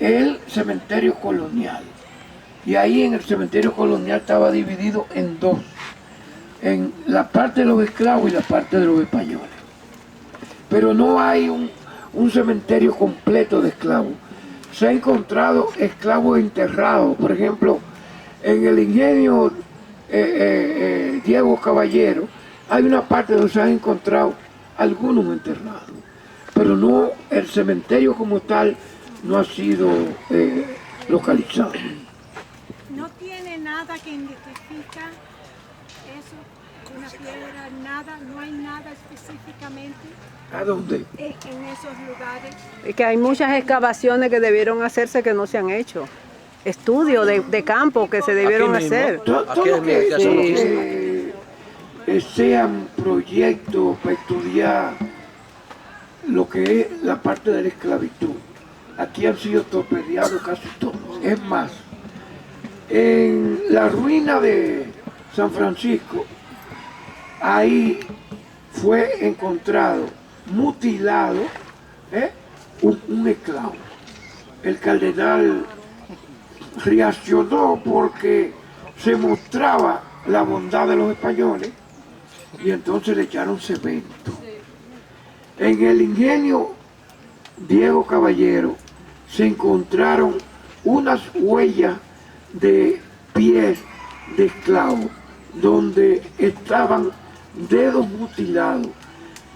el cementerio colonial. Y ahí en el cementerio colonial estaba dividido en dos, en la parte de los esclavos y la parte de los españoles. Pero no hay un cementerio completo de esclavos. Se ha encontrado esclavos enterrados, por ejemplo, en el ingenio Diego Caballero, hay una parte donde se han encontrado algunos enterrados, pero no, el cementerio como tal no ha sido localizado. ¿No tiene nada que identifica eso? ¿Una piedra? Nada, no hay nada específicamente. ¿A dónde? En esos lugares. Es que hay muchas excavaciones que debieron hacerse que no se han hecho. Estudios de campo que se debieron hacer. Todo lo que sean proyectos para estudiar lo que es la parte de la esclavitud, aquí han sido torpedeados casi todos. Es más, en la ruina de San Francisco, ahí fue encontrado mutilado un esclavo. El cardenal reaccionó porque se mostraba la bondad de los españoles y entonces le echaron cemento. En el ingenio Diego Caballero se encontraron unas huellas de pies de esclavos donde estaban dedos mutilados.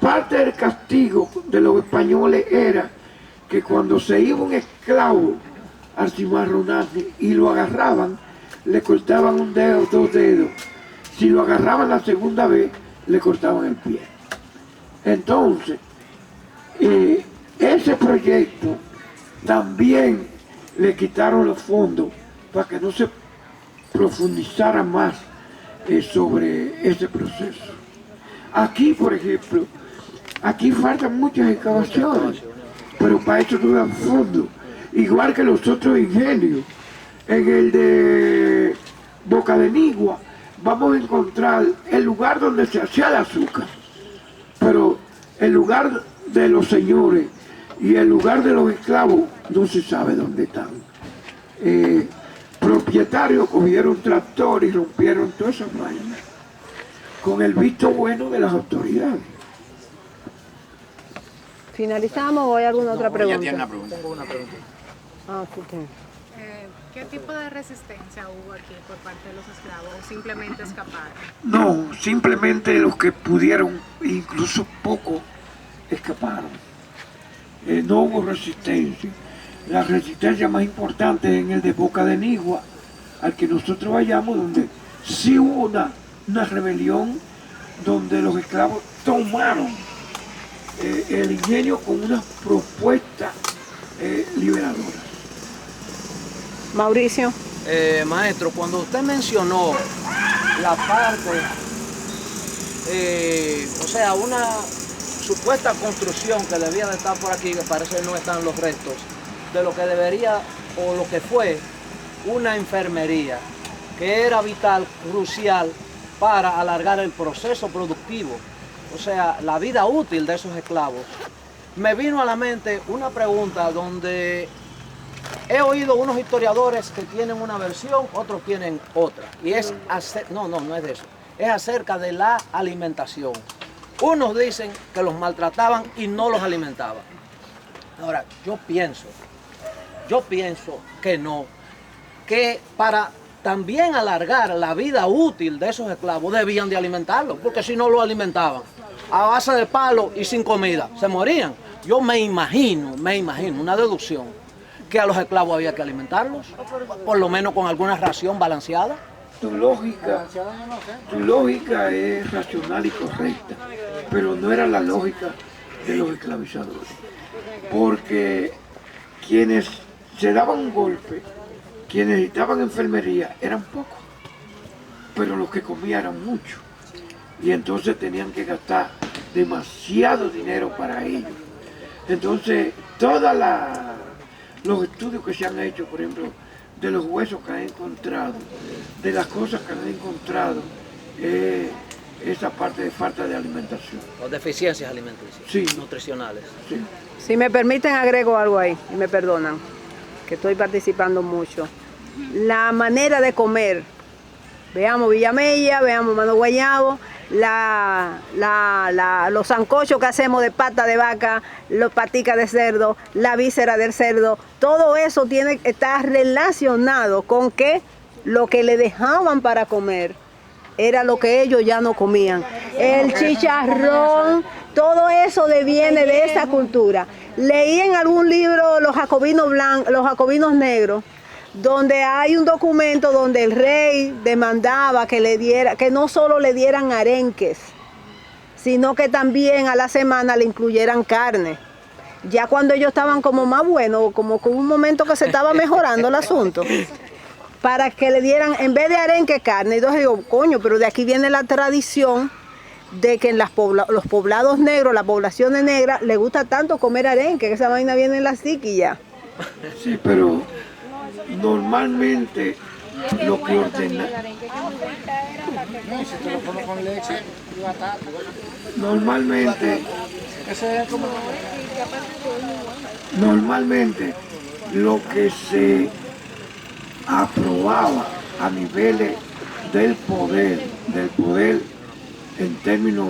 Parte del castigo de los españoles era que cuando se iba un esclavo al cimarronaje y lo agarraban, le cortaban un dedo, dos dedos. Si lo agarraban la segunda vez, le cortaban el pie. Entonces, ese proyecto también le quitaron los fondos para que no se profundizara más sobre ese proceso. Aquí, por ejemplo, aquí faltan muchas excavaciones, pero para eso no dan fondos. Igual que los otros ingenios. En el de Boca de Nigua vamos a encontrar el lugar donde se hacía el azúcar, pero el lugar de los señores y el lugar de los esclavos no se sabe dónde están. Propietarios cogieron tractor y rompieron todas esas máquinas con el visto bueno de las autoridades. ¿Finalizamos o hay alguna otra pregunta? Tiene una pregunta. Tengo una pregunta. ¿Qué tipo de resistencia hubo aquí por parte de los esclavos o simplemente escaparon? No, simplemente los que pudieron, incluso poco, escaparon. No hubo resistencia. La resistencia más importante es en el de Boca de Nigua, al que nosotros vayamos, donde sí hubo una rebelión, donde los esclavos tomaron el ingenio con una propuesta liberadora. Mauricio. Maestro, cuando usted mencionó la parte, o sea, una supuesta construcción que debía de estar por aquí, que parece que no están los restos, de lo que debería o lo que fue una enfermería, que era vital, crucial para alargar el proceso productivo, o sea, la vida útil de esos esclavos. Me vino a la mente una pregunta donde he oído unos historiadores que tienen una versión, otros tienen otra. Y es, no es de eso, es acerca de la alimentación. Unos dicen que los maltrataban y no los alimentaban. Ahora, yo pienso que no, que para también alargar la vida útil de esos esclavos debían de alimentarlos, porque si no los alimentaban a base de palo y sin comida, se morían. Yo me imagino, una deducción, que a los esclavos había que alimentarlos, por lo menos con alguna ración balanceada. Tu lógica es racional y correcta, pero no era la lógica de los esclavizadores, porque quienes se daban un golpe, quienes necesitaban enfermería, eran pocos, pero los que comían eran muchos, y entonces tenían que gastar demasiado dinero para ellos. Entonces, todos los estudios que se han hecho, por ejemplo, de los huesos que han encontrado, de las cosas que han encontrado, esa parte de falta de alimentación. O deficiencias alimenticias, sí, nutricionales. Sí. Si me permiten, agrego algo ahí y me perdonan. que estoy participando mucho, la manera de comer. Veamos Villamella, veamos Mano Guayabo, los sancochos que hacemos de pata de vaca, los paticas de cerdo, la víscera del cerdo, todo eso está relacionado con que lo que le dejaban para comer era lo que ellos ya no comían. El chicharrón, todo eso viene de esa cultura. Leí en algún libro los jacobinos negros, donde hay un documento donde el rey demandaba que no solo le dieran arenques, sino que también a la semana le incluyeran carne. Ya cuando ellos estaban como más buenos, como con un momento que se estaba mejorando el asunto, para que le dieran, en vez de arenque, carne. Entonces digo, coño, pero de aquí viene la tradición de que en los poblados negros, las poblaciones negras, les gusta tanto comer arenque, que esa vaina viene en la psiqui ya. Sí, pero normalmente lo que ordena, normalmente lo que se aprobaba a niveles del poder en términos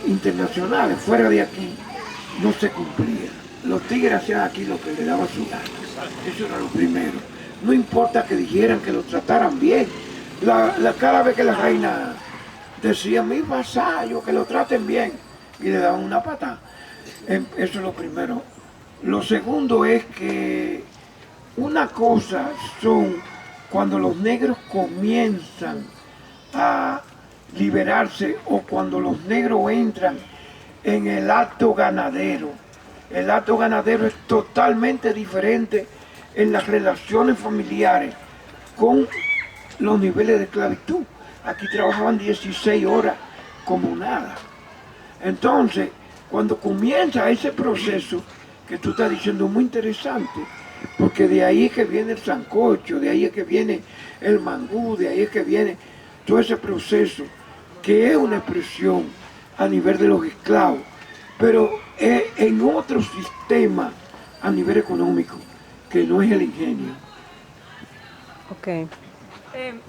internacionales, fuera de aquí, no se cumplía. Los tigres hacían aquí lo que le daba su gana. Eso era lo primero. No importa que dijeran que lo trataran bien. Cada vez que la reina decía, mi vasallo, que lo traten bien, y le daban una patada. Eso es lo primero. Lo segundo es que una cosa son cuando los negros comienzan a liberarse o cuando los negros entran en el acto ganadero. El acto ganadero es totalmente diferente en las relaciones familiares con los niveles de esclavitud. Aquí trabajaban 16 horas como nada. Entonces, cuando comienza ese proceso que tú estás diciendo muy interesante, porque de ahí es que viene el sancocho, de ahí es que viene el mangú, de ahí es que viene todo ese proceso, que es una expresión a nivel de los esclavos, pero es en otro sistema a nivel económico, que no es el ingenio. Ok.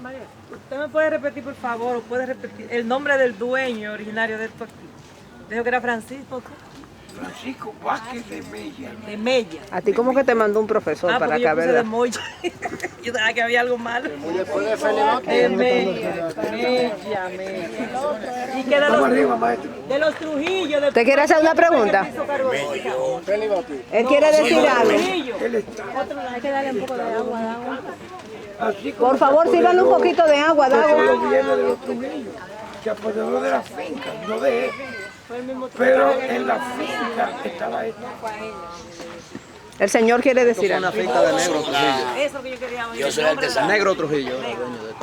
María, ¿usted me puede repetir, por favor, o puede repetir el nombre del dueño originario de esto aquí? Dijo que era Francisco. Francisco Vázquez de Mella. De Mella. A ti como que te mandó un profesor para acá, yo puse ¿verdad? de Moya. Yo sabía que había algo malo. De Mella. Y que Vamos arriba, maestro. de los Trujillos. ¿Te quiere hacer una pregunta? Él quiere decir algo. Él está. Hay que darle un poco de agua, Así como Por favor, se sírvanle un apoderó, poquito de agua, eso Dago. no viene de los Trujillos, se apoderó de la finca, no de él. Pero en la finca estaba esto. El señor quiere decir Una algo. finca de negro Trujillo. Eso que yo quería oír. Yo soy artesano Negro Trujillo.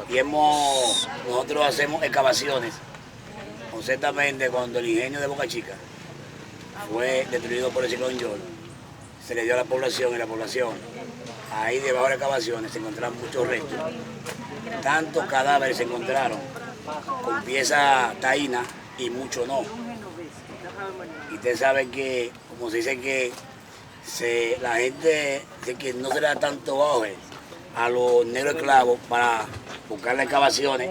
y nosotros hacemos excavaciones, concretamente cuando el ingenio de Boca Chica fue destruido por el ciclón Yolo, se le dio a la población y la población, ahí debajo de las excavaciones se encontraron muchos restos, tantos cadáveres se encontraron con piezas taínas y muchos no. Y ustedes saben que, como se dice que la gente dice que no se le da tanto auge a los negros esclavos para buscar las excavaciones.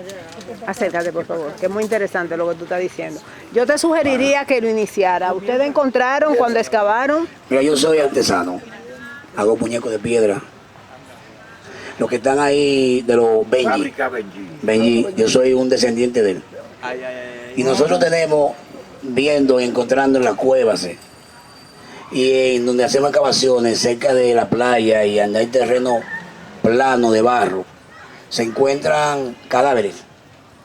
Acércate, por favor, que es muy interesante lo que tú estás diciendo. Yo te sugeriría que lo iniciara. ¿Ustedes encontraron cuando excavaron? Mira, yo soy artesano, hago muñecos de piedra. Los que están ahí de los Benji, Fábrica Benji. yo soy un descendiente de él. Y nosotros tenemos, viendo, encontrando en las cuevas, y en donde hacemos excavaciones, cerca de la playa y donde hay terreno plano de barro, se encuentran cadáveres,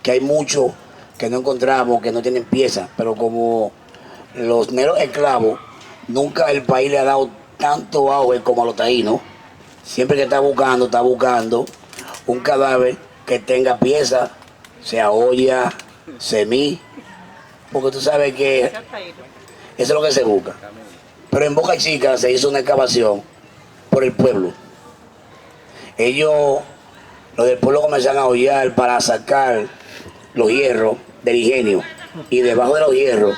que hay muchos que no encontramos, que no tienen piezas, pero como los negros esclavos, nunca el país le ha dado tanto auge como a los taínos. Siempre que está buscando un cadáver que tenga piezas, sea olla, semí, porque tú sabes que eso es lo que se busca. Pero en Boca Chica se hizo una excavación por el pueblo. Ellos, los del pueblo, comenzaron a hollar para sacar los hierros del ingenio. Y debajo de los hierros,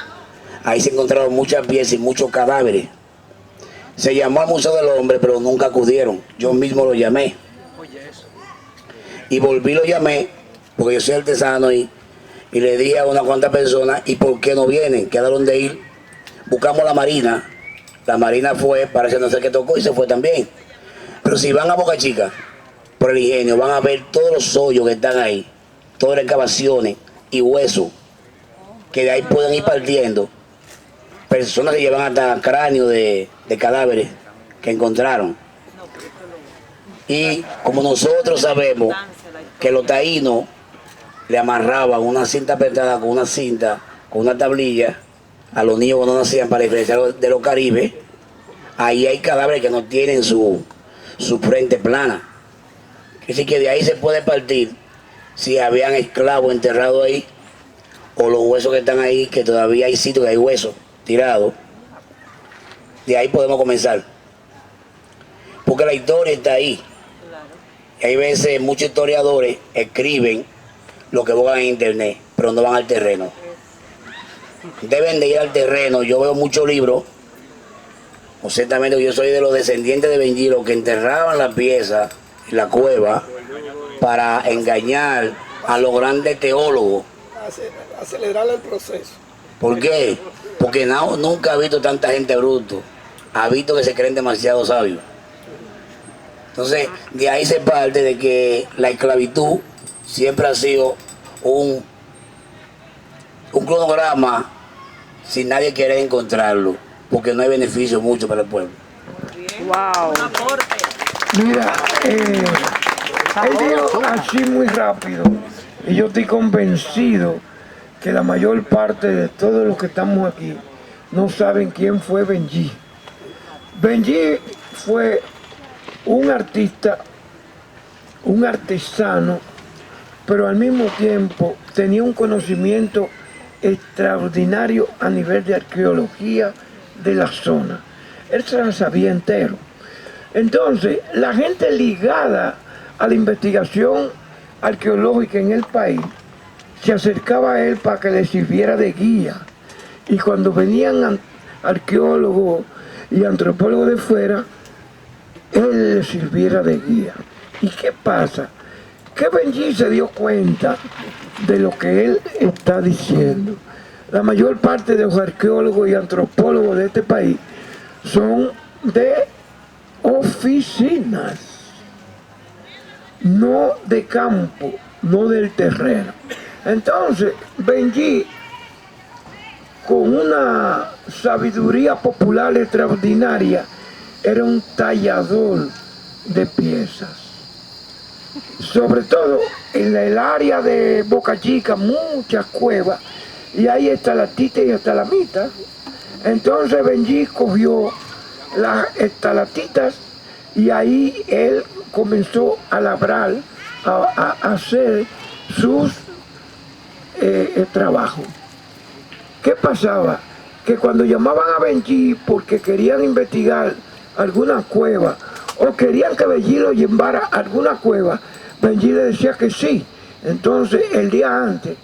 ahí se encontraron muchas piezas y muchos cadáveres. Se llamó al Museo del Hombre, pero nunca acudieron. Yo mismo lo llamé. Y volví, lo llamé, porque yo soy artesano, y le dije a unas cuantas personas, ¿y por qué no vienen? Quedaron de ir. Buscamos la Marina. La Marina fue, parece no sé qué tocó, y se fue también. Pero si van a Boca Chica, por el ingenio, van a ver todos los hoyos que están ahí, todas las excavaciones y huesos, que de ahí pueden ir partiendo. Personas que llevan hasta cráneos de cadáveres que encontraron. Y como nosotros sabemos que los taínos le amarraban una cinta apretada con una cinta, con una tablilla, a los niños cuando nacían para diferenciar de los caribes, ahí hay cadáveres que no tienen su frente plana. Así que de ahí se puede partir si habían esclavos enterrados ahí, o los huesos que están ahí, que todavía hay sitios que hay huesos tirados. De ahí podemos comenzar. Porque la historia está ahí. Y hay veces muchos historiadores escriben lo que buscan en internet, pero no van al terreno. Deben de ir al terreno. Yo veo muchos libros, ciertamente yo soy de los descendientes de Benji, los que enterraban la pieza en la cueva para engañar a los grandes teólogos. Acelerar el proceso. ¿Por qué? Porque nunca ha visto tanta gente bruto. Ha visto que se creen demasiado sabios. Entonces, de ahí se parte de que la esclavitud siempre ha sido un cronograma sin nadie querer encontrarlo, porque no hay beneficio mucho para el pueblo. Wow. Mira, él dijo así muy rápido, y yo estoy convencido que la mayor parte de todos los que estamos aquí no saben quién fue Benji. Benji fue un artista, un artesano, pero al mismo tiempo tenía un conocimiento extraordinario a nivel de arqueología de la zona. Él se la sabía entero. Entonces, la gente ligada a la investigación arqueológica en el país se acercaba a él para que le sirviera de guía. Y cuando venían arqueólogos y antropólogos de fuera, él le sirviera de guía. ¿Y qué pasa? Que Benji se dio cuenta de lo que él está diciendo. La mayor parte de los arqueólogos y antropólogos de este país son de oficinas, no de campo, no del terreno. Entonces, Benji, con una sabiduría popular extraordinaria, era un tallador de piezas. Sobre todo en el área de Boca Chica, muchas cuevas, y hay estalactitas y estalamitas. Entonces Benji cogió las estalactitas y ahí él comenzó a labrar, a hacer sus trabajos. ¿Qué pasaba? Que cuando llamaban a Benji porque querían investigar alguna cueva o querían que Benji lo llevara a alguna cueva, Benji le decía que sí. Entonces el día antes,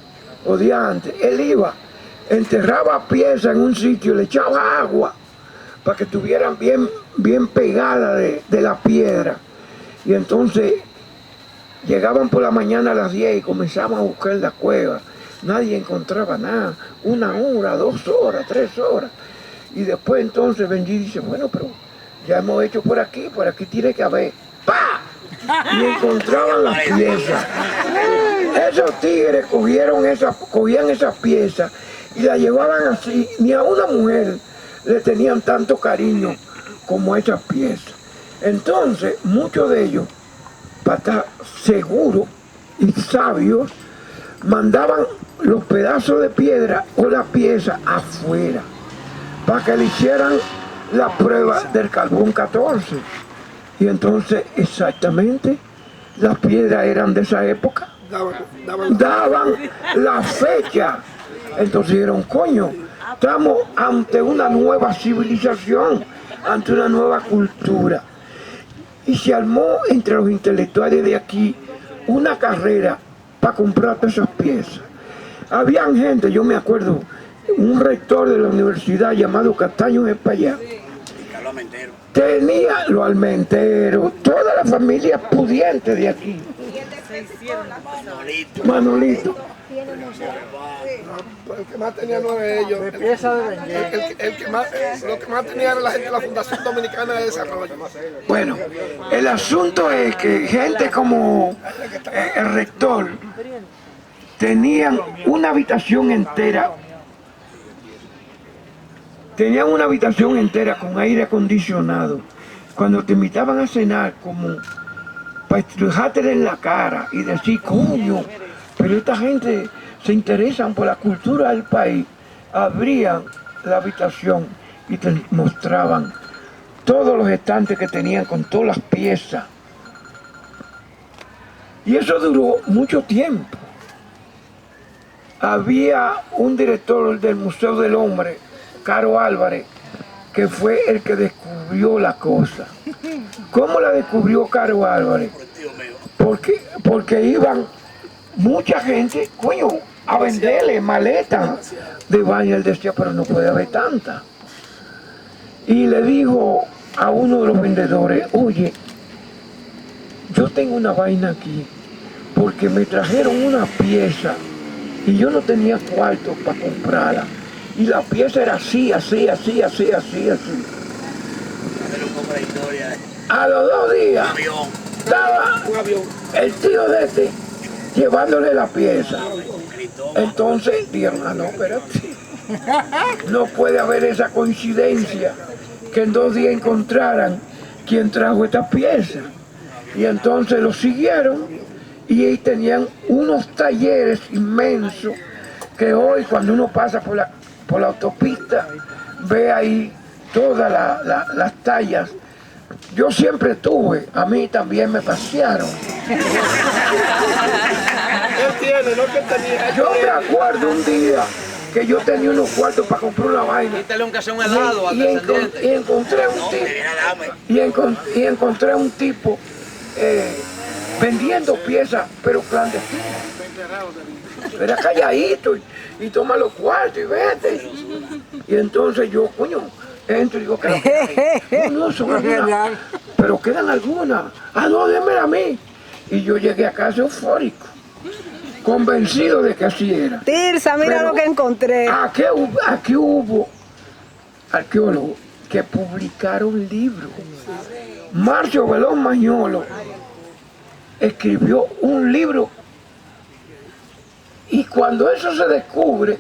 él iba, enterraba piezas en un sitio, le echaba agua para que estuvieran bien pegadas de la piedra. Y entonces llegaban por la mañana a las 10 y comenzaban a buscar la cueva. Nadie encontraba nada, 1 hora, 2 horas, 3 horas. Y después entonces Benji dice, bueno, pero ya hemos hecho por aquí tiene que haber. ¡Pah! Y encontraban las piezas. Esos tigres cogían esas piezas y las llevaban así. Ni a una mujer le tenían tanto cariño como esas piezas. Entonces, muchos de ellos, para estar seguros y sabios, mandaban los pedazos de piedra o la pieza afuera para que le hicieran la prueba del carbón 14. Y entonces, exactamente, las piedras eran de esa época. Daban la fecha. Entonces dijeron, coño, estamos ante una nueva civilización, ante una nueva cultura. Y se armó entre los intelectuales de aquí una carrera para comprar todas esas piezas. Habían gente, yo me acuerdo, un rector de la universidad llamado Castaño Espallá. tenía los almenteros, toda la familia pudiente de aquí. Manolito. El que más tenía no era ellos. Lo que más tenía era la gente de la Fundación Dominicana de Desarrollo. Bueno, el asunto es que gente como el rector tenían una habitación entera. Tenían una habitación entera con aire acondicionado. Cuando te invitaban a cenar, como para estrujarte en la cara y decir, coño, pero esta gente se interesan por la cultura del país, abrían la habitación y te mostraban todos los estantes que tenían con todas las piezas. Y eso duró mucho tiempo. Había un director del Museo del Hombre, Caro Álvarez, que fue el que descubrió la cosa. ¿Cómo la descubrió Caro Álvarez? Porque iban mucha gente, coño, a venderle maletas de baño. Él decía, pero no puede haber tanta. Y le dijo a uno de los vendedores, oye, yo tengo una vaina aquí, porque me trajeron una pieza y yo no tenía cuarto para comprarla. Y la pieza era así. A los 2 días estaba el tío de este llevándole la pieza. Entonces dijeron, no, espérate, no puede haber esa coincidencia que en 2 días encontraran quién trajo esta pieza. Y entonces lo siguieron y ahí tenían unos talleres inmensos que hoy cuando uno pasa por la autopista ve ahí todas las tallas. Yo siempre tuve, a mí también me pasearon. Yo me acuerdo un día que yo tenía unos cuartos para comprar una vaina. Y encontré un tipo vendiendo piezas, pero clandestinas. Era calladito y toma los cuartos y vete. Y entonces yo, coño, entro y digo, ¿qué? No, son algunas, pero quedan algunas. Ah, no, démela a mí. Y yo llegué a casa eufórico, convencido de que así era. Tirsa, mira pero lo que encontré. Aquí hubo arqueólogos que publicaron libros. Marcio Velón Mañolo escribió un libro. Y cuando eso se descubre,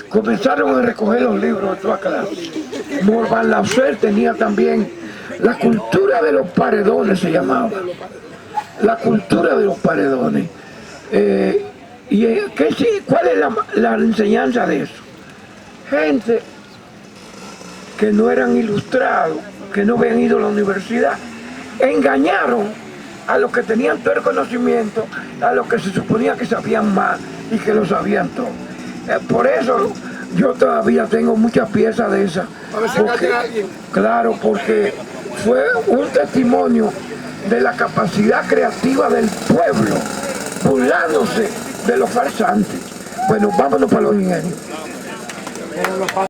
comenzaron a recoger los libros de toda clase. Morvan Lauser tenía también la cultura de los paredones, se llamaba. La cultura de los paredones. ¿Cuál es la enseñanza de eso? Gente que no eran ilustrados, que no habían ido a la universidad, engañaron a los que tenían todo el conocimiento, a los que se suponía que sabían más y que lo sabían todo. Por eso yo todavía tengo muchas piezas de esas. Claro, porque fue un testimonio de la capacidad creativa del pueblo, burlándose de los farsantes. Bueno, vámonos para los ingenios.